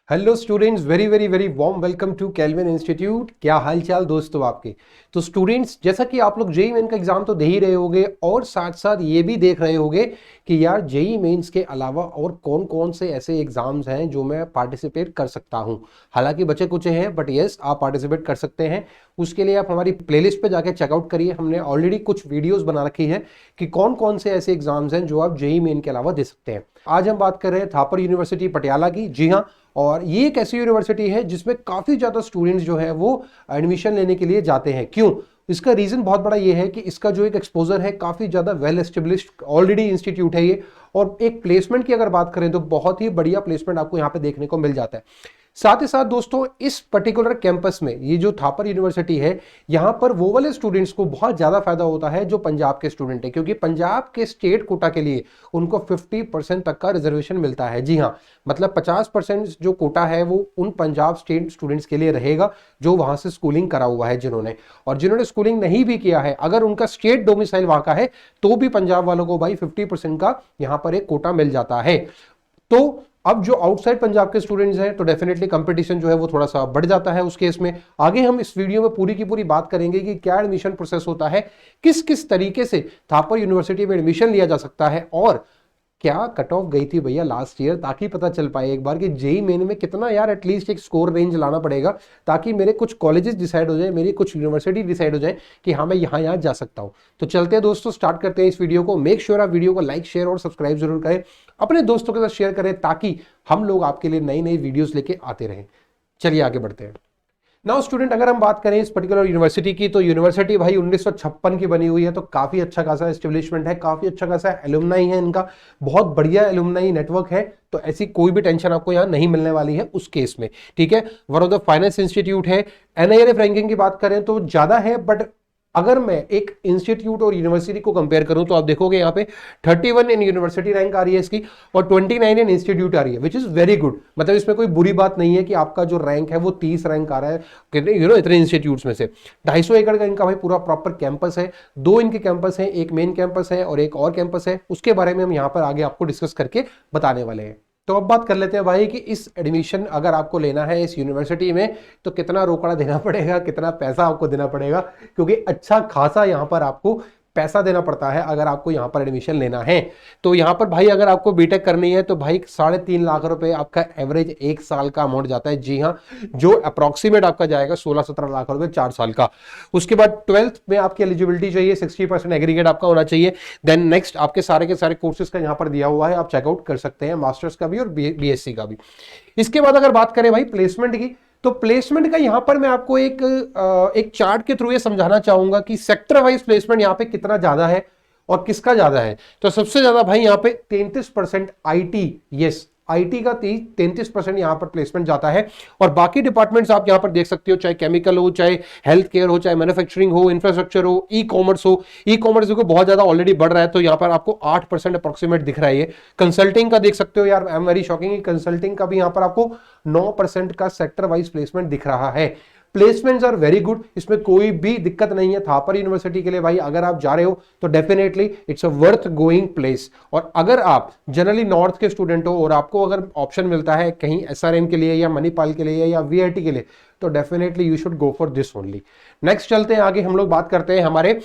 Hello students, very very very warm welcome to Kelvin Institute. क्या हालचाल दोस्तों आपके। तो स्टूडेंट्स, जैसा कि आप लोग जेई मेन का एग्जाम तो दे ही रहे होगे और साथ साथ ये भी देख रहे होगे कि यार जेई मेंस के अलावा और कौन कौन से ऐसे एग्जाम्स हैं जो मैं पार्टिसिपेट कर सकता हूं। हालांकि बचे कुछ हैं बट यस, आप पार्टिसिपेट कर सकते हैं। उसके लिए आप हमारी प्लेलिस्ट पे जाके चेकआउट करिए। हमने ऑलरेडी कुछ वीडियोस बना रखी है कि कौन कौन से ऐसे एग्जाम्स हैं जो आप जेई मेन के अलावा दे सकते हैं। आज हम बात कर रहे हैं थापर यूनिवर्सिटी पटियाला की। जी हाँ, और ये एक ऐसी यूनिवर्सिटी है जिसमें काफी ज्यादा स्टूडेंट्स जो है वो एडमिशन लेने के लिए जाते हैं। क्यों? इसका रीजन बहुत बड़ा ये है कि इसका जो एक एक्सपोजर है काफी ज्यादा वेल एस्टेब्लिश्ड ऑलरेडी इंस्टीट्यूट है ये। और एक प्लेसमेंट की अगर बात करें तो बहुत ही बढ़िया प्लेसमेंट आपको यहाँ पे देखने को मिल जाता है। साथ ही साथ दोस्तों, इस पर्टिकुलर कैंपस में ये जो थापर यूनिवर्सिटी है, यहां पर वो वाले स्टूडेंट्स को बहुत ज्यादा फायदा होता है जो पंजाब के स्टूडेंट है, क्योंकि पंजाब के स्टेट कोटा के लिए उनको 50% तक का रिजर्वेशन मिलता है। जी हाँ, मतलब 50% जो कोटा है वो उन पंजाब स्टेट स्टूडेंट्स के लिए रहेगा जो वहां से स्कूलिंग करा हुआ है जिन्होंने। और जिन्होंने स्कूलिंग नहीं भी किया है, अगर उनका स्टेट डोमिसाइल वहां का है तो भी पंजाब वालों को भाई 50% का यहां पर एक कोटा मिल जाता है। तो अब जो आउटसाइड पंजाब के स्टूडेंट्स हैं तो डेफिनेटली कंपटीशन जो है वो थोड़ा सा बढ़ जाता है उस केस में। आगे हम इस वीडियो में पूरी की पूरी बात करेंगे कि क्या एडमिशन प्रोसेस होता है, किस किस तरीके से थापर यूनिवर्सिटी में एडमिशन लिया जा सकता है, और क्या कट ऑफ गई थी भैया लास्ट ईयर, ताकि पता चल पाए एक बार कि जेई मेन में कितना यार एटलीस्ट एक स्कोर रेंज लाना पड़ेगा, ताकि मेरे कुछ कॉलेजेस डिसाइड हो जाए, मेरी कुछ यूनिवर्सिटी डिसाइड हो जाए कि हाँ मैं यहाँ जा सकता हूँ। तो चलते हैं दोस्तों, स्टार्ट करते हैं इस वीडियो को। मेक श्योर आप वीडियो को लाइक, शेयर और सब्सक्राइब जरूर करें, अपने दोस्तों के साथ शेयर करें ताकि हम लोग आपके लिए नई नई वीडियोस लेके आते रहें। चलिए आगे बढ़ते हैं। नाउ स्टूडेंट, अगर हम बात करें इस पर्टिकुलर यूनिवर्सिटी की, तो यूनिवर्सिटी भाई 1956 की बनी हुई है, तो काफी अच्छा खासा एस्टेब्लिशमेंट है, काफी अच्छा खासा एलुमनाई है इनका, बहुत बढ़िया एलुमनाई नेटवर्क है। तो ऐसी कोई भी टेंशन आपको यहां नहीं मिलने वाली है उस केस में। ठीक है, one of the finance institute है। एनआईआरएफ रैंकिंग की बात करें तो ज्यादा है, बट अगर मैं एक इंस्टीट्यूट और यूनिवर्सिटी को कंपेयर करूं तो आप देखोगे यहाँ पे 31 इन यूनिवर्सिटी रैंक आ रही है इसकी और 29 इन इंस्टीट्यूट आ रही है, विच इज वेरी गुड। मतलब इसमें कोई बुरी बात नहीं है कि आपका जो रैंक है वो 30 रैंक आ रहा है इतने इंस्टीट्यूट्स में से। 250 एकड़ का इनका भाई पूरा प्रॉपर कैंपस है। दो इनके कैंपस है, एक मेन कैंपस है और एक और कैंपस है, उसके बारे में हम यहाँ पर आगे आपको डिस्कस करके बताने वाले हैं। तो अब बात कर लेते हैं भाई कि इस एडमिशन अगर आपको लेना है इस यूनिवर्सिटी में तो कितना रोकड़ा देना पड़ेगा, कितना पैसा आपको देना पड़ेगा, क्योंकि अच्छा खासा यहां पर आपको पैसा देना पड़ता है अगर आपको यहां पर एडमिशन लेना है। तो यहां पर भाई अगर आपको बीटेक करनी है तो भाई 3.5 लाख रुपए आपका एवरेज एक साल का अमाउंट जाता है। जी हाँ, जो अप्रोक्सीमेट आपका जाएगा 16-17 लाख रुपए 4 साल का। उसके बाद 12th में आपकी एलिजिबिलिटी चाहिए, 60% एग्रीगेट आपका होना चाहिए। देन नेक्स्ट आपके सारे के सारे कोर्सेज का यहां पर दिया हुआ है, आप चेकआउट कर सकते हैं, मास्टर्स का भी और बीएससी का भी। इसके बाद अगर बात करें भाई प्लेसमेंट की, तो प्लेसमेंट का यहां पर मैं आपको एक चार्ट के थ्रू ये समझाना चाहूंगा कि सेक्टर वाइज प्लेसमेंट यहां पे कितना ज्यादा है और किसका ज्यादा है। तो सबसे ज्यादा भाई यहां पे 33% आईटी, यस आईटी का 33% यहां पर प्लेसमेंट जाता है। और बाकी डिपार्टमेंट्स आप यहां पर देख सकते हो, चाहे केमिकल हो, चाहे हेल्थ केयर हो, चाहे मैन्युफैक्चरिंग हो, इंफ्रास्ट्रक्चर हो, ई कॉमर्स हो। ई कॉमर्स देखो बहुत ज्यादा ऑलरेडी बढ़ रहा है, तो यहां पर आपको 8% अप्रोक्सीमेट दिख रहा है। ये कंसल्टिंग का देख सकते हो यार, I am very shocking, consulting का भी यहां पर आपको 9% का सेक्टर वाइज प्लेसमेंट दिख रहा है। प्लेसमेंट्स आर वेरी गुड, इसमें कोई भी दिक्कत नहीं है। थापर यूनिवर्सिटी के लिए भाई अगर आप जा रहे हो तो definitely it's a worth going place. और अगर आप जनरली नॉर्थ के स्टूडेंट हो और आपको अगर ऑप्शन मिलता है कहीं एसआरएम के लिए या मणिपाल के लिए या वीआईटी के लिए, तो definitely you should go for this only. Next चलते हैं आगे, हम लोग बात करते हैं हमारे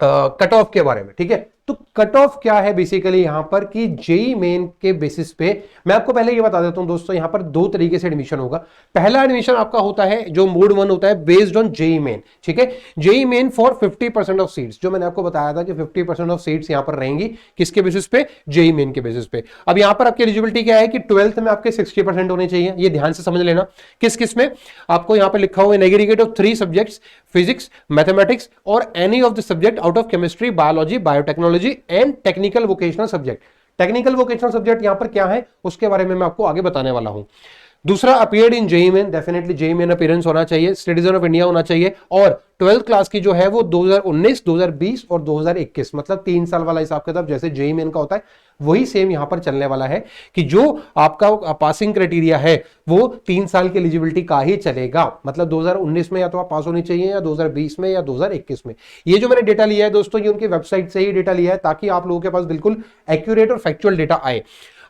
कट ऑफ के बारे में। ठीक है, तो कट ऑफ क्या है बेसिकली यहां पर कि जेई मेन के बेसिस पे, मैं आपको पहले ये बता देता हूं दोस्तों, यहां पर दो तरीके से एडमिशन होगा। पहला एडमिशन आपका होता है जो मोड 1 होता है बेस्ड ऑन जेई मेन। ठीक है, JEE Main for 50% of seats, जो मैंने आपको बताया था कि 50% ऑफ सीट्स यहां पर रहेंगी, किसके बेसिस पे? जेई मेन के बेसिस पे। अब यहां पर आपकी एलिजिबिलिटी क्या है कि 12th में आपके 60% होने चाहिए, ये ध्यान से समझ लेना। किस किस में? आपको यहां पर लिखा हुआ है aggregate of 3 subjects, physics, mathematics और any of the subject out of chemistry, biology, biotechnology and technical vocational subject. Technical vocational subject यहां पर क्या है उसके बारे में मैं आपको आगे बताने वाला हूं। दूसरा, appeared in JEE Main, definitely JEE Main appearance होना चाहिए, सिटीजन ऑफ इंडिया होना चाहिए, और 12th क्लास की जो है वो 2019, 2020 और 2021, मतलब 3 साल वाला हिसाब किताब जैसे जेई मेन का होता है वही सेम यहां पर चलने वाला है कि जो आपका पासिंग क्राइटेरिया है वो 3 साल की एलिजिबिलिटी का ही चलेगा। मतलब 2019 में या तो आप पास होनी चाहिए या 2020 में या 2021 में। ये जो मैंने डेटा लिया है दोस्तों, ये उनकी वेबसाइट से ही डेटा लिया है ताकि आप लोगों के पास बिल्कुल एक्यूरेट और फैक्चुअल डेटा आए।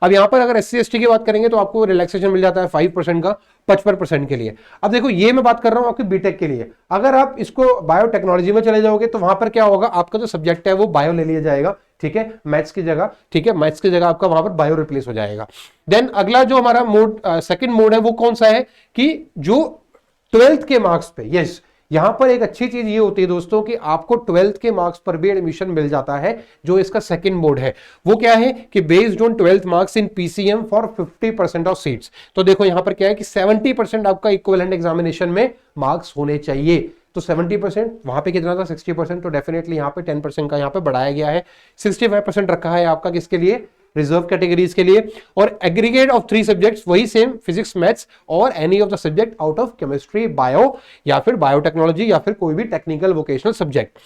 अब यहाँ पर अगर SC/ST की बात करेंगे तो आपको रिलैक्सेशन मिल जाता है 5% का 55% के लिए। अब देखो ये मैं बात कर रहा हूं आपके बीटेक के लिए। अगर आप इसको बायोटेक्नोलॉजी में चले जाओगे तो वहां पर क्या होगा, आपका जो सब्जेक्ट है वो बायो ले लिया जाएगा, ठीक है, मैथ्स की जगह, ठीक है, मैथ्स की जगह आपका वहां पर बायो रिप्लेस हो जाएगा। देन अगला जो हमारा मोड, सेकंड मोड है वो कौन सा है कि जो 12th के मार्क्स पे, यस, यहां पर एक अच्छी चीज ये होती है दोस्तों कि आपको 12th के मार्क्स पर भी एडमिशन मिल जाता है। जो इसका सेकंड मोड है वो क्या है कि based on 12th marks in PCM for 50% of seats. तो देखो यहां पर क्या है कि 70% आपका इक्विवेलेंट एग्जामिनेशन में मार्क्स होने चाहिए। तो 70%, वहां पे कितना था 60%, तो डेफिनेटली यहां पे 10% का यहां पे बढ़ाया गया है। 65% रखा है आपका किसके लिए, रिजर्व कैटेगरीज के लिए। और एग्रीगेट ऑफ 3 सब्जेक्ट्स वही सेम, फिजिक्स, मैथ्स और any of the subject out of chemistry, bio या फिर बायोटेक्नोलॉजी या फिर कोई भी technical vocational subject.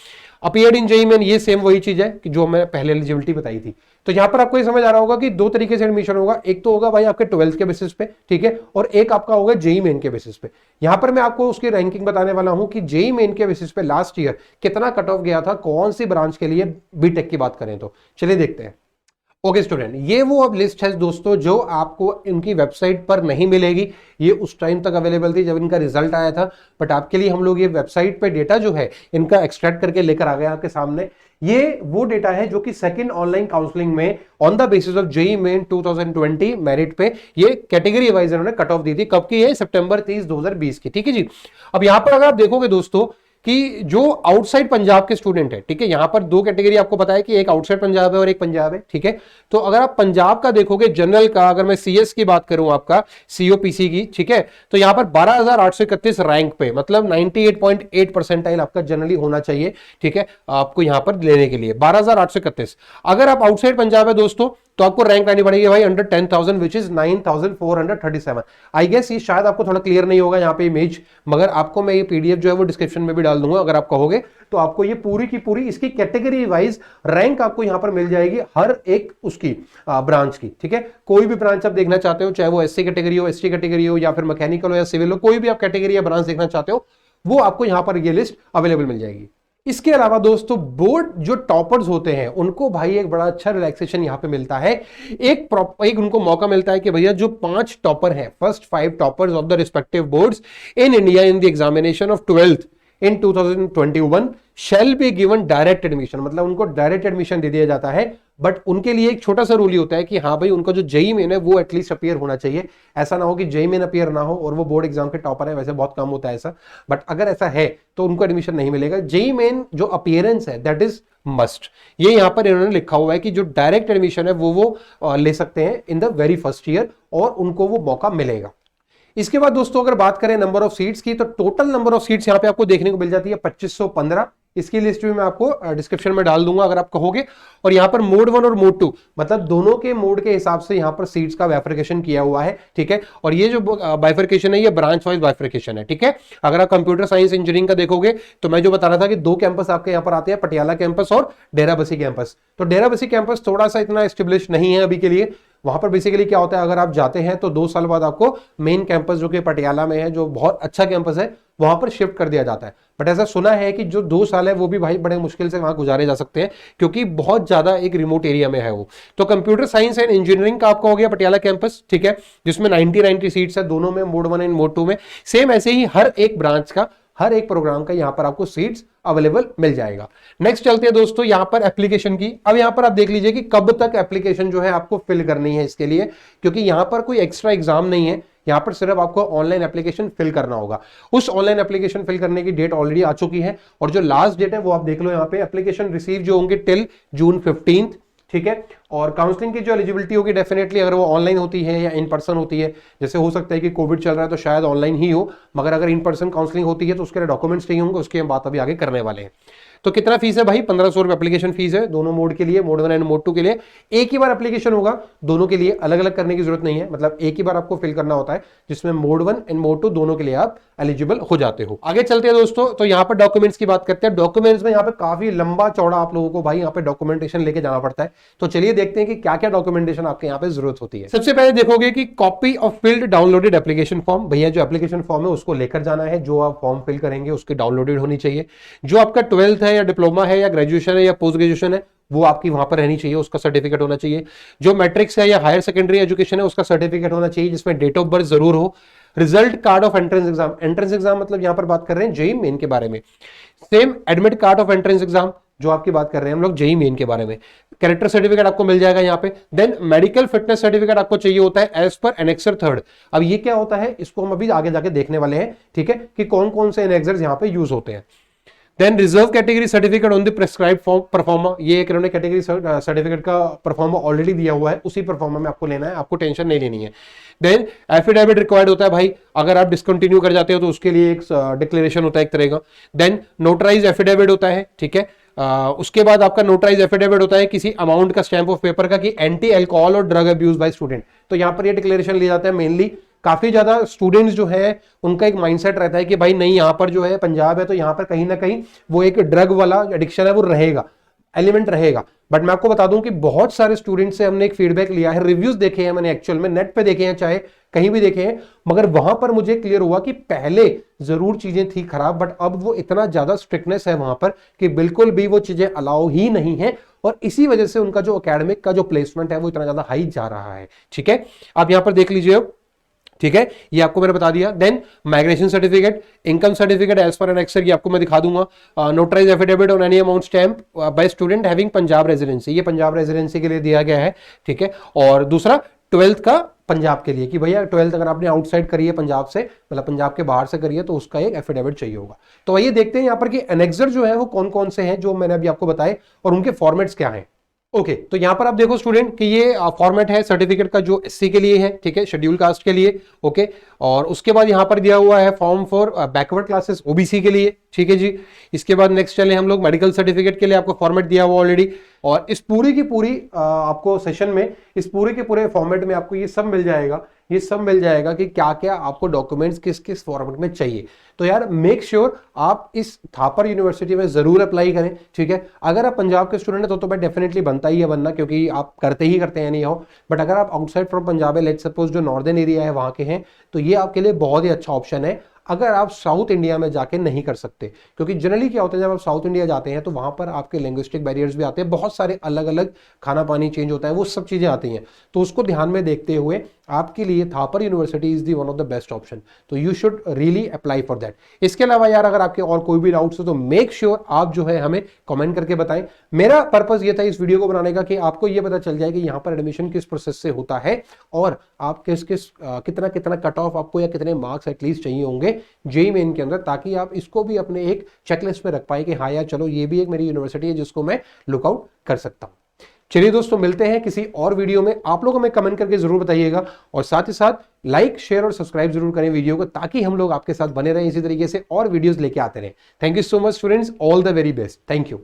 Appeared in JEE main, ये सेम वही चीज है कि जो मैं पहले एलिजिबिलिटी बताई थी। तो यहां पर आपको ये समझ आ रहा होगा कि 2 तरीके से एडमिशन होगा। एक तो होगा भाई आपके 12th के बेसिस पे, ठीक है, और एक आपका होगा जेईई मेन के बेसिस पे। यहां पर मैं आपको उसकी रैंकिंग बताने वाला हूं कि जेईई मेन के बेसिस पे लास्ट ईयर कितना कट ऑफ गया था, कौन सी ब्रांच के लिए, बीटेक की बात करें तो। चलिए देखते हैं। ओके स्टूडेंट, ये वो अब लिस्ट है दोस्तों जो आपको इनकी वेबसाइट पर नहीं मिलेगी। ये उस टाइम तक अवेलेबल थी जब इनका रिजल्ट आया था, बट आपके लिए हम लोग ये वेबसाइट पे डेटा जो है इनका एक्सट्रैक्ट करके लेकर आ गए आपके सामने। ये वो डेटा है जो कि सेकंड ऑनलाइन काउंसलिंग में on the basis of JEE main 2020 merit पे ये कैटेगरी वाइज इन्होंने कट ऑफ दी थी। कब की है, सितंबर 30, 2020 की, ठीक है जी। अब यहां पर अगर आप देखोगे दोस्तों कि जो आउटसाइड पंजाब के स्टूडेंट है, ठीक है, यहां पर 2 कैटेगरी आपको पता है कि एक आउटसाइड पंजाब है और एक पंजाब है, ठीक है। तो अगर आप पंजाब का देखोगे जनरल का, अगर मैं CS की बात करूं आपका COPC की, ठीक है, तो यहां पर 12,831 रैंक पे, मतलब 98.8 परसेंटाइल आपका जनरली होना चाहिए, ठीक है, आपको यहां पर लेने के लिए 12,831। अगर आप आउटसाइड पंजाब है दोस्तों तो आपको रैंक लानी पड़ेगी भाई under 10,000 which is 9,437। I guess ये शायद आपको थोड़ा क्लियर नहीं होगा यहाँ पे इमेज, मगर आपको मैं ये PDF जो है वो डिस्क्रिप्शन में भी डाल दूंगा। अगर आप कहोगे तो आपको ये पूरी की पूरी इसकी कैटेगरी वाइज रैंक आपको यहाँ पर मिल जाएगी, हर एक उसकी ब्रांच की, ठीक है। कोई भी ब्रांच आप देखना चाहते हो, चाहे वो SC कैटेगरी हो, ST कैटेगरी हो या फिर मैकेनिकल हो या सिविल हो, कोई भी आप कैटेगरी या ब्रांच देखना चाहते हो वो आपको यहाँ पर ये लिस्ट अवेलेबल मिल जाएगी। इसके अलावा दोस्तों बोर्ड जो टॉपर्स होते हैं उनको भाई एक बड़ा अच्छा रिलैक्सेशन यहाँ पे मिलता है। एक उनको मौका मिलता है कि भैया जो 5 टॉपर हैं, first 5 toppers of the respective boards in India in the examination of 12th in 2021 shall be given direct admission, मतलब उनको डायरेक्ट एडमिशन दे दिया जाता है। बट उनके लिए एक छोटा सा रूल ही होता है कि हाँ भाई उनका जो जेईई मेन है वो एटलीस्ट अपीयर होना चाहिए। ऐसा ना हो कि जेईई मेन अपीयर ना हो और वो बोर्ड एग्जाम के टॉपर है, वैसे बहुत कम होता है ऐसा, बट अगर ऐसा है तो उनको एडमिशन नहीं मिलेगा। जेईई मेन जो अपीयरेंस है दैट इज मस्ट। ये यहां पर इन्होंने लिखा हुआ है कि जो डायरेक्ट एडमिशन है वो ले सकते हैं in the very first year और उनको वो मौका मिलेगा। इसके बाद दोस्तों अगर बात करें नंबर ऑफ सीट्स की, तो टोटल नंबर ऑफ सीट्स यहां पे आपको देखने को मिल जाती है 2515। इसकी लिस्ट भी मैं आपको डिस्क्रिप्शन में डाल दूंगा अगर आप कहोगे। और यहाँ पर मोड 1 और मोड 2 मतलब दोनों के मोड के हिसाब से यहाँ पर सीट्स का बाइफरकेशन किया हुआ है, ठीक है। और ये जो बाइफरकेशन है ये ब्रांच वाइज बाइफरकेशन है, ठीक है। अगर आप कंप्यूटर साइंस इंजीनियरिंग का देखोगे तो मैं जो बता रहा था कि 2 कैंपस आपके यहाँ पर आते हैं, पटियाला कैंपस और डेराबस्सी कैंपस। तो डेराबस्सी कैंपस थोड़ा सा इतना एस्टेब्लिश नहीं है अभी के लिए। वहां पर बेसिकली क्या होता है, अगर आप जाते हैं तो 2 साल बाद आपको मेन कैंपस जो कि पटियाला में है, जो बहुत अच्छा कैंपस है, वहां पर शिफ्ट कर दिया जाता है। बट ऐसा सुना है कि जो 2 साल है वो भी भाई बड़े मुश्किल से वहां गुजारे जा सकते हैं क्योंकि बहुत ज्यादा एक रिमोट एरिया में है वो। तो कंप्यूटर साइंस एंड इंजीनियरिंग का आपका हो गया पटियाला कैंपस, ठीक है, जिसमें 90 सीट्स है दोनों में, मोड 1 एंड मोड 2 में। सेम ऐसे ही हर एक ब्रांच का, हर एक प्रोग्राम का यहां पर आपको सीट्स अवेलेबल मिल जाएगा। नेक्स्ट चलते हैं दोस्तों यहां पर एप्लीकेशन की। अब यहां पर आप देख लीजिए कि कब तक एप्लीकेशन जो है आपको फिल करनी है इसके लिए, क्योंकि यहां पर कोई एक्स्ट्रा एग्जाम नहीं है, यहां पर सिर्फ आपको ऑनलाइन एप्लीकेशन फिल करना होगा। उस ऑनलाइन एप्लीकेशन फिल करने की डेट ऑलरेडी आ चुकी है और जो लास्ट डेट है वो आप देख लो यहां पे। एप्लीकेशन रिसीव जो होंगे टिल जून 15, ठीक है। और काउंसलिंग की जो एलिजिबिलिटी होगी डेफिनेटली अगर वो ऑनलाइन होती है या इन पर्सन होती है, जैसे हो सकता है कि कोविड चल रहा है तो शायद ऑनलाइन ही हो, मगर अगर इन पर्सन काउंसलिंग होती है तो उसके लिए डॉक्यूमेंट्स चाहिए होंगे, उसकी हम बात अभी आगे करने वाले हैं। तो कितना फीस है भाई, 1500 रुपए एप्लीकेशन फीस है दोनों मोड के लिए, मोड 1 एंड मोड 2 के लिए। एक ही बार एप्लीकेशन होगा, दोनों के लिए अलग अलग करने की जरूरत नहीं है, मतलब एक ही बार आपको फिल करना होता है, जिसमें मोड 1 एंड मोड 2 दोनों के लिए आप एलिजिबल हो जाते हो। आगे चलते हैं दोस्तों, तो यहाँ पर डॉक्यूमेंट्स की बात करते हैं। डॉक्यूमेंट्स में यहाँ पे काफी लंबा चौड़ा आप लोगों को भाई यहाँ पे डॉक्यूमेंटेशन लेके जाना पड़ता है। तो चलिए देखते हैं कि क्या क्या डॉक्यूमेंटेशन आपके यहाँ पे जरूरत होती है। सबसे पहले देखोगे कि copy of field downloaded application form, भैया जो एप्लीकेशन फॉर्म है उसको लेकर जाना है, जो आप फॉर्म फिल करेंगे उसकी डाउनलोडेड होनी चाहिए। जो आपका 12th है या डिप्लोमा है या ग्रेजुएशन है या पोस्ट ग्रेजुएशन है वो आपकी वहां पर रहनी चाहिए, उसका सर्टिफिकेट होना चाहिए। जो मैट्रिक्स है या हायर सेकेंडरी एजुकेशन है उसका सर्टिफिकेट होना चाहिए जिसमें डेट ऑफ बर्थ जरूर हो। Result card of entrance exam, entrance exam मतलब यहां पर बात कर रहे हैं जेईई मेन के बारे में। Same admit card of entrance exam जो आपकी बात कर रहे हैं हम लोग जेईई मेन के बारे में। कैरेक्टर सर्टिफिकेट आपको मिल जाएगा यहाँ पे। देन मेडिकल फिटनेस सर्टिफिकेट आपको चाहिए होता है एज पर एनेक्सर 3। अब ये क्या होता है इसको हम अभी आगे जाके देखने वाले हैं, ठीक है, कि कौन कौन से एनेक्सर्स यहाँ पे यूज होते हैं। Then reserve category certificate on the prescribe proforma, ये एक इन्होंने कैटेगरी सर्टिफिकेट का परफॉर्मा ऑलरेडी दिया हुआ है, उसी परफॉर्मा में आपको लेना है, आपको टेंशन नहीं लेनी है। देन एफिडेविट रिक्वायर्ड होता है भाई, अगर आप डिसकंटिन्यू कर जाते हो तो उसके लिए एक डिक्लेरेशन होता है एक तरह का। देन नोटराइज एफिडेविट होता है, ठीक है। उसके बाद आपका नोटराइज एफिडेविट होता है किसी अमाउंट का स्टैंप ऑफ पेपर का कि एंटी अल्कोहल और ड्रग अब्यूज बाय स्टूडेंट। तो यहां पर ये डिक्लेरेशन लिया जाता है मेनली, काफी ज्यादा स्टूडेंट्स जो है उनका एक माइंडसेट रहता है कि भाई नहीं यहाँ पर जो है पंजाब है तो यहाँ पर कहीं ना कहीं वो एक ड्रग वाला एडिक्शन है वो रहेगा, एलिमेंट रहेगा। बट मैं आपको बता दूं कि बहुत सारे स्टूडेंट्स से हमने एक फीडबैक लिया है, रिव्यूज देखे हैं मैंने, एक्चुअल में नेट पे देखे हैं चाहे कहीं भी देखे हैं, मगर वहां पर मुझे क्लियर हुआ कि पहले जरूर चीजें थी खराब बट अब वो इतना ज्यादा स्ट्रिक्टनेस है वहां पर कि बिल्कुल भी वो चीजें अलाउ ही नहीं है, और इसी वजह से उनका जो एकेडमिक का जो प्लेसमेंट है वो इतना ज्यादा हाई जा रहा है, ठीक है। आप यहां पर देख लीजिए, ठीक है, ये आपको मैंने बता दिया। Then migration certificate, income certificate as per annexure, ये आपको मैं दिखा दूंगा। Notarize affidavit on any amount stamp by student having Punjab residency, ये पंजाब रेजिडेंसी के लिए दिया गया है, ठीक है। और दूसरा 12th का पंजाब के लिए कि भैया 12th अगर आपने आउटसाइड करी है पंजाब से, मतलब पंजाब के बाहर से करी है, तो उसका एक एफिडेविट चाहिए होगा। तो आइए देखते हैं यहाँ पर कि एनेक्सर जो है वो कौन कौन से हैं जो मैंने अभी आपको बताए और उनके फॉर्मेट्स क्या हैं। ओके तो यहां पर आप देखो स्टूडेंट कि ये फॉर्मेट है सर्टिफिकेट का जो एससी के लिए है, ठीक है, शेड्यूल कास्ट के लिए, ओके। और उसके बाद यहां पर दिया हुआ है form for backward classes OBC के लिए, ठीक है जी। इसके बाद नेक्स्ट चले हम लोग मेडिकल सर्टिफिकेट के लिए, आपको फॉर्मेट दिया हुआ ऑलरेडी। और इस पूरी की पूरी आपको सेशन में इस पूरे के पूरे फॉर्मेट में आपको ये सब मिल जाएगा, ये सब मिल जाएगा कि क्या क्या आपको डॉक्यूमेंट्स किस किस फॉर्मेट में चाहिए। तो यार मेक श्योर आप इस थापर यूनिवर्सिटी में जरूर अप्लाई करें, ठीक है। अगर आप पंजाब के स्टूडेंट है तो मैं डेफिनेटली बनता ही है बनना, क्योंकि आप करते ही करते हैं नहीं हो। बट अगर आप आउटसाइड फ्रॉम पंजाब है, लेट्स सपोज जो नॉर्दर्न एरिया है वहां के हैं, तो ये आपके लिए बहुत ही अच्छा ऑप्शन है अगर आप साउथ इंडिया में जाके नहीं कर सकते। क्योंकि जनरली क्या होता है जब आप साउथ इंडिया जाते हैं तो वहां पर आपके लैंग्विस्टिक बैरियर्स भी आते हैं, बहुत सारे अलग अलग खाना पानी चेंज होता है, वो सब चीजें आती हैं। तो उसको ध्यान में देखते हुए आपके लिए Thapar university is the one of the best option, तो you should really apply for that. इसके अलावा यार अगर आपके और कोई भी डाउट्स हो तो मेक श्योर आप जो है हमें कमेंट करके बताएं। मेरा पर्पस ये था इस वीडियो को बनाने का कि आपको ये पता चल जाए कि यहाँ पर एडमिशन किस प्रोसेस से होता है और आप किस किस कितना कितना कट ऑफ आपको या कितने मार्क्स एटलीस्ट चाहिए होंगे जेईई मेन के अंदर, ताकि आप इसको भी अपने एक चेकलिस्ट में रख पाए कि हाँ यार चलो ये भी एक मेरी यूनिवर्सिटी है जिसको मैं लुकआउट कर सकता हूँ। चलिए दोस्तों मिलते हैं किसी और वीडियो में, आप लोगों में कमेंट करके जरूर बताइएगा और साथ ही साथ लाइक शेयर और सब्सक्राइब जरूर करें वीडियो को, ताकि हम लोग आपके साथ बने रहें इसी तरीके से और वीडियोस लेके आते रहें। Thank you so much students, all the very best, thank you.